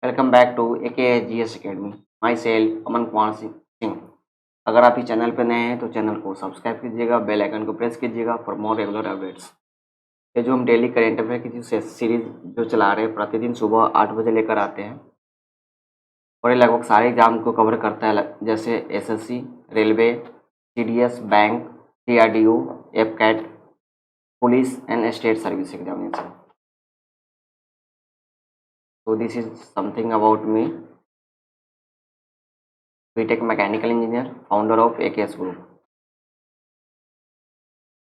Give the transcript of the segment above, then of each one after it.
Welcome back to AKGS academy. Myself Aman Kumar Singh. अगर आप इस चैनल पर नए हैं तो चैनल को सब्सक्राइब कीजिएगा, बेल आइकन को प्रेस कीजिएगा फॉर मोर रेगुलर अपडेट्स। ये जो हम डेली करेंट अफेयर की जो सीरीज जो चला रहे हैं, प्रतिदिन सुबह 8 बजे लेकर आते हैं और ये लगभग सारे एग्जाम को कवर करता है, जैसे SSC, railway, CDS, bank, DRDO, AFCAT, police and state service examination. So this is something about me, BTech mechanical engineer, founder of AKS group.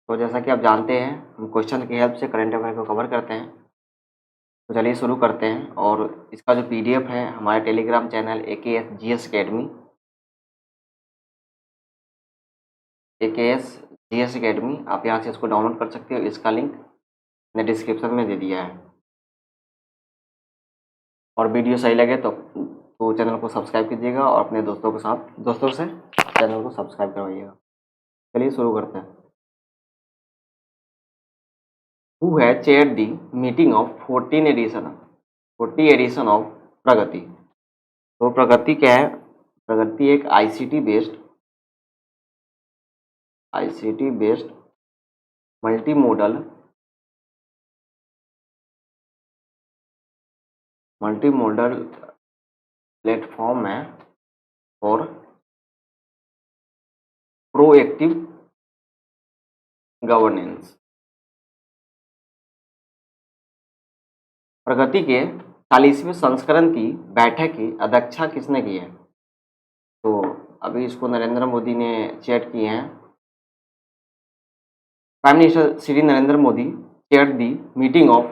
तो जैसा कि आप जानते हैं, हम क्वेश्चन की हेल्प से करंट अफेयर को कवर करते हैं। तो चलिए शुरू करते हैं। और इसका जो PDF है हमारे टेलीग्राम चैनल AKS अकेडमी, आप यहाँ से इसको डाउनलोड कर सकते हो। इसका लिंक मैंने डिस्क्रिप्शन में दे दिया है। और वीडियो सही लगे तो चैनल को सब्सक्राइब कीजिएगा और अपने दोस्तों से चैनल को सब्सक्राइब करवाइएगा। चलिए शुरू करते हैं। Who has chaired the meeting of 40 edition of प्रगति? तो प्रगति क्या है? प्रगति एक ICT बेस्ड मल्टीमोडल प्लेटफॉर्म है और प्रोएक्टिव गवर्नेंस। प्रगति के 40वें संस्करण की बैठक की अध्यक्षता किसने की है? तो अभी इसको नरेंद्र मोदी ने चेयर किए हैं। Prime minister Shri Narendra Modi chaired the meeting of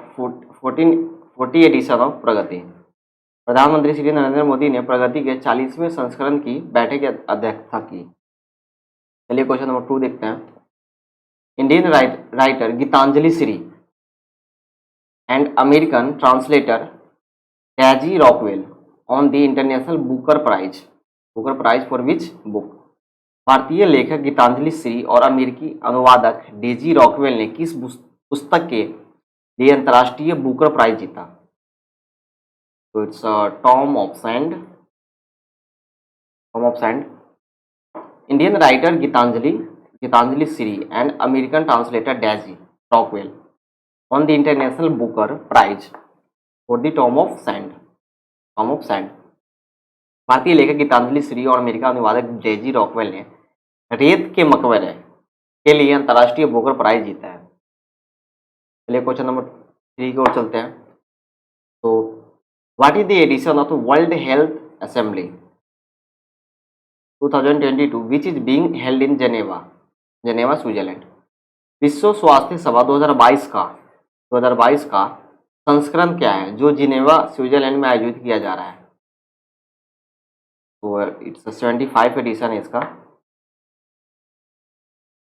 40 edition of Pragati. प्रधानमंत्री श्री नरेंद्र मोदी ने प्रगति के 40वें संस्करण की बैठक की अध्यक्षता की। चलिए क्वेश्चन नंबर 2 देखते हैं। Indian writer Geetanjali Shree and American translator Daisy Rockwell on the International Booker Prize for which book? भारतीय लेखक गीतांजलि श्री और अमेरिकी अनुवादक डेजी रॉकवेल ने किस पुस्तक के लिए अंतर्राष्ट्रीय बुकर प्राइज जीता? तो it's Tomb of Sand. Indian writer Geetanjali Shree and American translator Daisy Rockwell on the International Booker Prize for the Tomb of Sand. भारतीय लेखक गीतांजलि श्री और अमेरिका अनुवादक डेजी रॉकवेल ने रेत के मकबरे के लिए अंतर्राष्ट्रीय बुकर प्राइज जीता है। चलिए क्वेश्चन नंबर 3 की ओर चलते हैं। तो what is the edition of World Health Assembly 2022 which is being held in Geneva Switzerland? विश्व स्वास्थ्य सभा 2022 का संस्करण क्या है जो जिनेवा स्विट्जरलैंड में आयोजित किया जा रहा है? तो इट्स 75 एडिशन है इसका।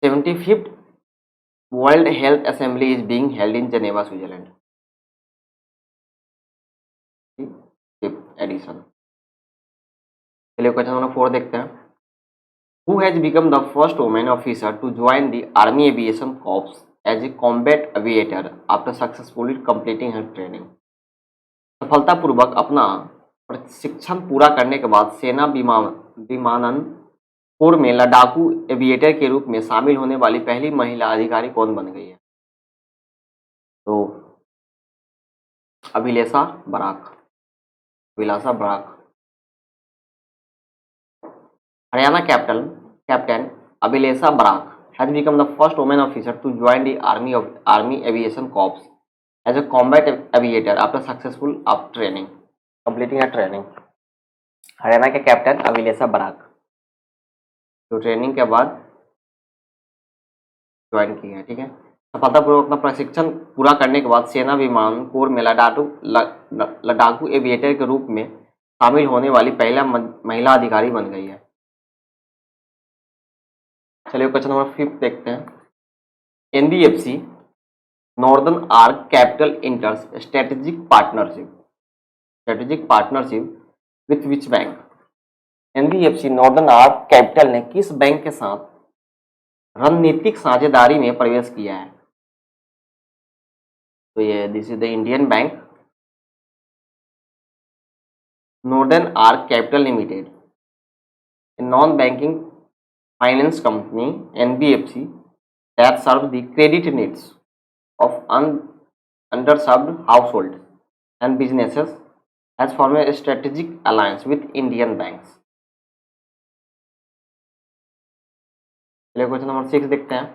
75th World Health Assembly is being held in Geneva Switzerland, 5th edition. चलिए क्वेश्चन नंबर 4 देखते हैं। Who has become the first woman officer to join the Army Aviation Corps as a combat aviator after successfully completing her training? सफलतापूर्वक अपना प्रशिक्षण पूरा करने के बाद सेना विमानन कोर में लड़ाकू एविएटर के रूप में शामिल होने वाली पहली महिला अधिकारी कौन बन गई है? तो Abhilasha Barak. Haryana captain Abhilasha Barak has become the first woman officer to join the Army Aviation Corps as a combat aviator after completing her training. Haryana के कैप्टन अभिलाषा बराक जो ट्रेनिंग के बाद ज्वाइन की है, ठीक है। सफलतापूर्वक अपना प्रशिक्षण पूरा करने के बाद सेना विमान कोर में लड़ाकू एविएटर के रूप में शामिल होने वाली पहला महिला अधिकारी बन गई है। चलिए क्वेश्चन नंबर 5 देखते हैं। NBFC northern arc capital इंटर्स strategic partnership with which bank? NBFC northern arc capital ने किस बैंक के साथ रणनीतिक साझेदारी में प्रवेश किया है? तो ये this is the Indian bank. Northern arc capital limited, a non-banking finance company (NBFC) that serves the credit needs of underserved households and businesses, has formed a strategic alliance with Indian banks. चलिए question number 6 देखते हैं.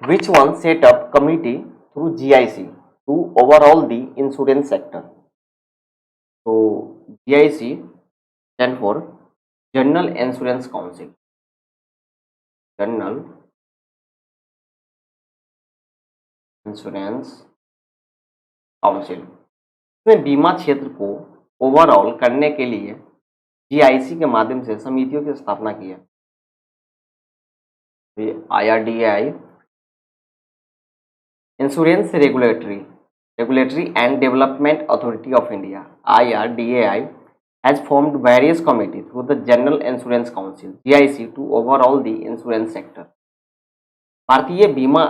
Which one set up committee through GIC to overhaul the insurance sector? So GIC stand for General Insurance Council. General Insurance Council इसमें बीमा क्षेत्र को overall करने के लिए जीआईसी के माध्यम से समितियों की स्थापना की है. IRDAI, insurance regulatory and development authority of India, IRDAI has formed various committees through the General Insurance Council (GIC) to overhaul the insurance sector. भारतीय बीमा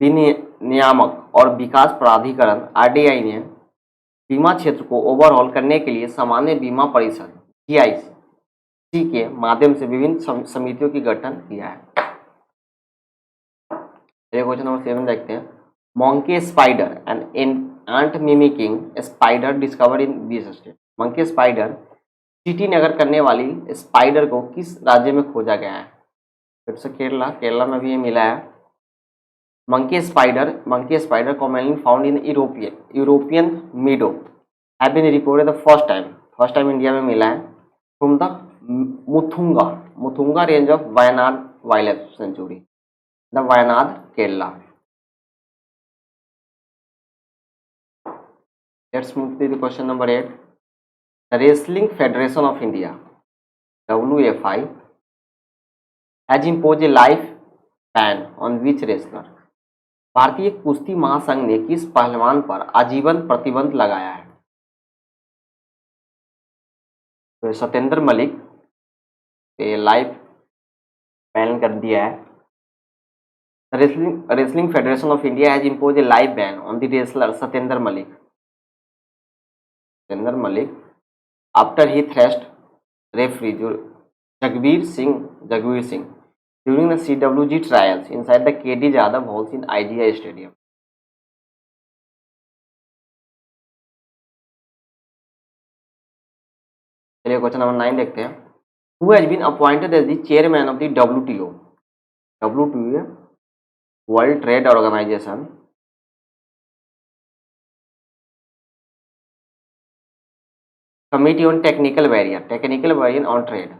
विनियामक और विकास प्राधिकरण RDI ने बीमा क्षेत्र को ओवरऑल करने के लिए सामान्य बीमा परिषद GIC के माध्यम से विभिन्न समितियों की गठन किया है. क्वेश्चन नंबर 7 देखते हैं. Monkey spider and ant mimicking spider discovered in which state? Monkey spider चींटी नगर करने वाली स्पाइडर को किस राज्य में खोजा गया है? फिर से केरला में भी ये मिला है. Monkey spider commonly found in European meadow have been reported the first time India में मिला है from the Muthanga range of Wayanad wildlife sanctuary, the Wayanad, Kerala. Let's move to the question number 8. The Wrestling Federation of India (WFI) has imposed a life ban on which wrestler? भारतीय कुश्ती महासंघ ने किस पहलवान पर आजीवन प्रतिबंध लगाया है? तो सत्येंद्र मलिक पे लाइफ बैन कर दिया है. The Wrestling Federation of India has imposed a life ban on the wrestler Satyendra Malik after he thrashed referee Jagbir Singh during the CWG trials inside the KD Jadhav Halls in IGI Stadium. चलिए question number 9 देखते हैं. Who has been appointed as the chairman of the WTO, World Trade Organization, Committee on Technical Barrier on Trade?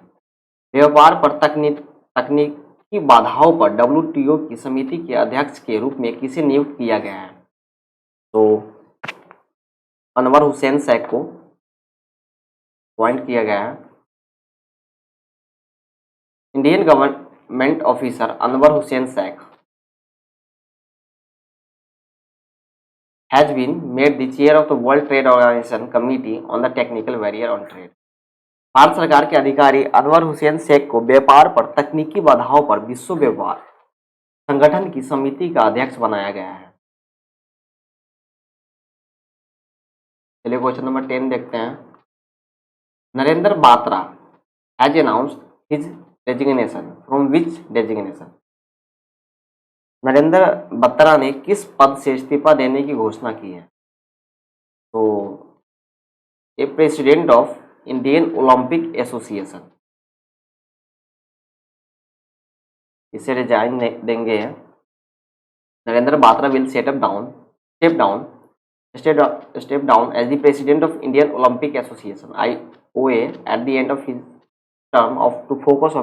व्यापार पर तकनीकी बाधाओं पर WTO की समिति के अध्यक्ष के रूप में किसे नियुक्त किया गया है? तो अनवर हुसैन शेख को अपॉइंट किया गया है. Indian government officer Anwar Hussain Shaikh has been made the chair of the World Trade Organization Committee on the Technical Barrier on Trade. Bharat सरकार के अधिकारी अनवर हुसैन शेख को व्यापार पर तकनीकी बाधाओं पर विश्व व्यापार संगठन की समिति का अध्यक्ष बनाया गया है. चलिए क्वेश्चन नंबर 10 देखते हैं. Narendra Batra has announced his resignation from which designation? Narendra Batra ने किस पद से इस्तीफा देने की घोषणा की है? तो a president of Indian Olympic association, इसे रिजाइन देंगे. Narendra Batra will step down as the president of Indian Olympic association IOA at the end of his term to focus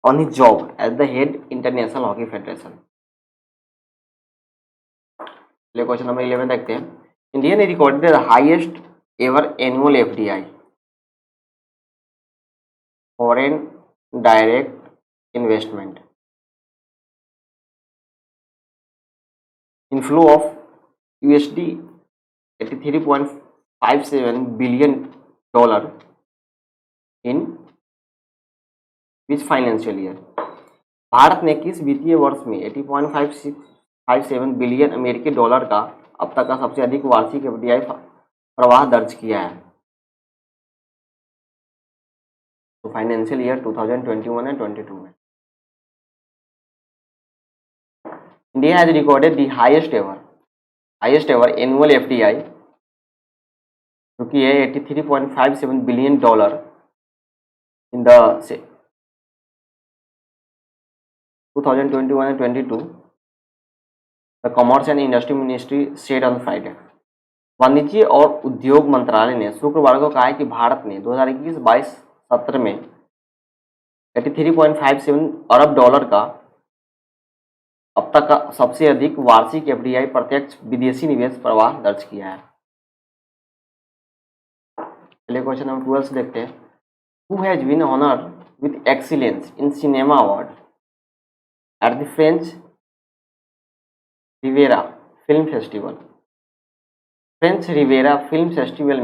on his job as the head International Hockey Federation. Question number 11 देखते हैं. India ने recorded the highest ever annual FDI, foreign direct investment, inflow of USD $83.57 billion in which financial year? Bharat ने किस वित्तीय वर्ष में 80.57 billion अमेरिकी dollar का अब तक का सबसे अधिक वार्षिक FDI प्रवाह दर्ज किया है? फाइनेंशियल ईयर 2021 एंड 22 में। India has recorded the highest ever annual FDI जो कि है $83.57 billion in the 2021 and 22, the commerce and industry ministry said on Friday. वाणिज्य और उद्योग मंत्रालय ने शुक्रवार को कहा है कि भारत ने 2021-22 सत्र में $83.57 अरब का अब तक का सबसे अधिक वार्षिक FDI प्रत्यक्ष विदेशी निवेश प्रवाह दर्ज किया है। पहले क्वेश्चन नंबर 12 देखते हैं। Who has been honoured with excellence in cinema award at the French Riviera film festival. French Riviera film festival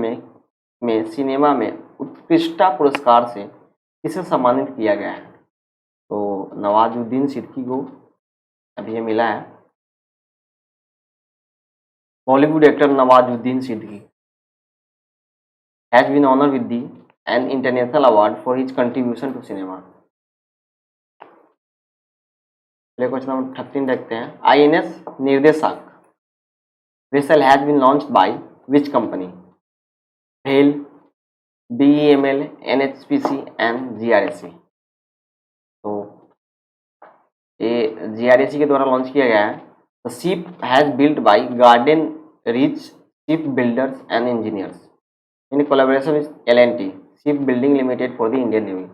में सिनेमा में उत्कृष्टता पुरस्कार से किसे सम्मानित किया गया है? तो नवाजुद्दीन सिद्दीकी को अभी ये मिला है। Bollywood actor Nawazuddin Siddiqui has been honoured with an international award for his contribution to cinema. Question number 13 देखते हैं। INS निर्देशक vessel has been launched by which company? BHEL, BEML, NHPC and GRSC। तो ये GRSC के द्वारा लॉन्च किया गया है। The ship has built by Garden Ridge Ship Builders and Engineers in collaboration with L&T Shipbuilding Limited for the Indian Navy।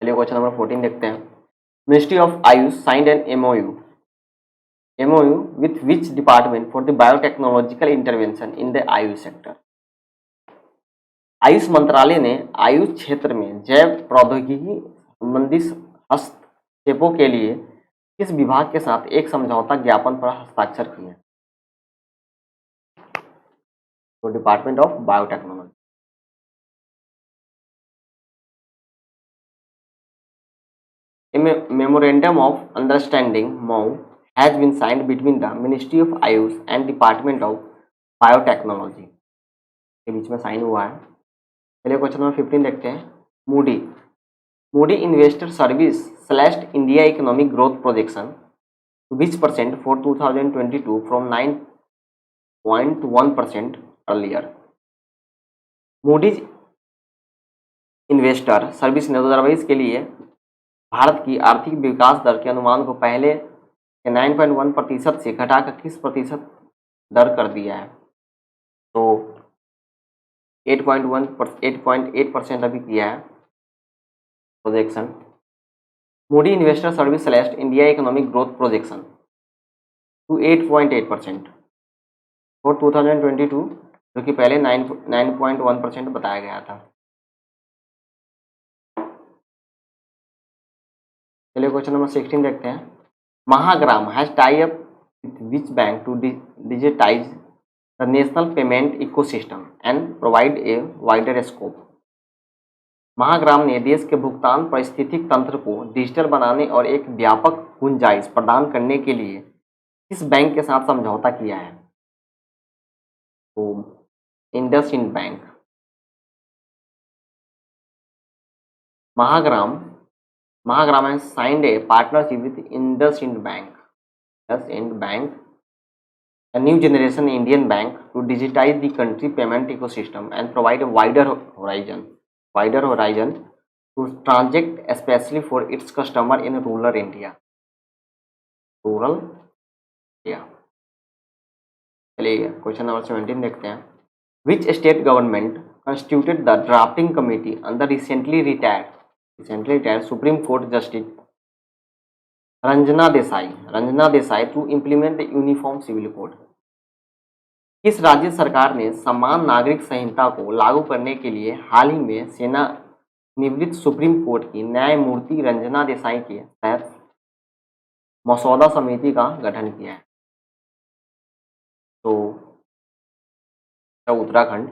चलिए question number 14 देखते हैं। Ministry of Ayush signed an MOU with which department for the biotechnological intervention in the Ayush sector. Ayush मंत्रालय ने आयुष क्षेत्र में जैव प्रौद्योगिकी संबंधी हस्तक्षेपों के लिए किस विभाग के साथ एक समझौता ज्ञापन पर हस्ताक्षर किए? तो department of biotechnology. Memorandum of understanding MOU has been signed between the Ministry of Ayush and Department of Biotechnology के बीच में साइन हुआ है। चलिए क्वेश्चन नंबर 15 देखते हैं। Moody investor service slashed India economic growth projection to which percent for 2022 from 9.1% earlier। Moody's investor service ने 2022 के लिए भारत की आर्थिक विकास दर के अनुमान को पहले 9.1% से घटाकर 30% दर कर दिया है। तो 8.8% अभी किया है projection. Moody investor service slashed India economic growth projection to 8.8% for 2022 जो कि पहले 9.1% बताया गया था। चलिए क्वेश्चन नंबर 16 देखते हैं। Mahagram has tie up with which bank to digitise the national payment ecosystem and provide a wider scope. Mahagram ने देश के भुगतान पारिस्थितिक तंत्र को डिजिटल बनाने और एक व्यापक गुंजाइश प्रदान करने के लिए किस बैंक के साथ समझौता किया है? तो IndusInd bank. Mahagram has signed a partnership with IndusInd Bank, a new generation Indian bank, to digitize the country payment ecosystem and provide a wider horizon to transact, especially for its customer in rural India. चलिए question number 17 देखते हैं। Which state government constituted the drafting committee under recently retired Supreme Court Justice Ranjana Desai to implement the uniform civil code. किस राज्य सरकार ने समान नागरिक संहिता को लागू करने के लिए हाल ही में सेना निवृत्त सुप्रीम कोर्ट की न्यायमूर्ति रंजना देसाई के तहत मसौदा समिति का गठन किया है? तो Uttarakhand.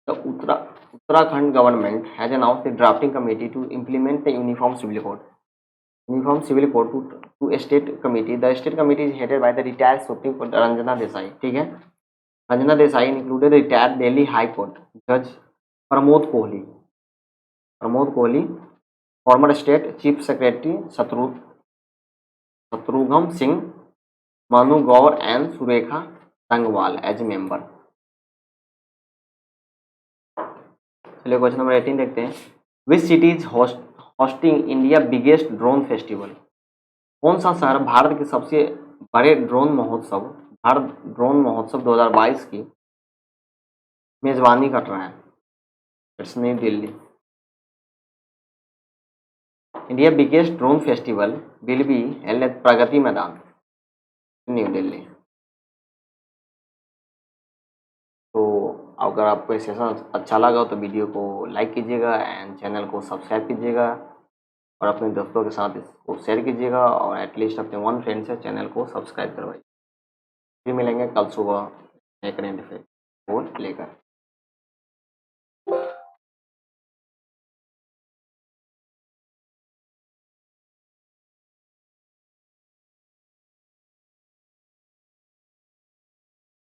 Uttarakhand government has announced the drafting committee to implement the Uniform Civil Code to a state committee. The state committee is headed by the retired Supreme Court Ranjana Desai। ठीक है। Ranjana Desai included retired Delhi high court जज Pramod Kohli, former state chief secretary Shatrughan Singh, Manu Gaur and Surekha Rangwal as member. चलिए question number 18 देखते हैं। Which city is hosting India biggest drone festival? कौन सा शहर भारत के सबसे बड़े ड्रोन महोत्सव भारत ड्रोन महोत्सव 2022 की मेजबानी कर रहा है? It's new Delhi. India biggest drone festival will be held at Pragati Maidan, new Delhi. तो अगर आपको ये सेशन अच्छा लगा हो तो वीडियो को लाइक कीजिएगा एंड चैनल को सब्सक्राइब कीजिएगा और अपने दोस्तों के साथ इसको शेयर कीजिएगा और एटलीस्ट अपने 1 फ्रेंड से चैनल को सब्सक्राइब करवाइए। फिर मिलेंगे कल सुबह एक नए को लेकर।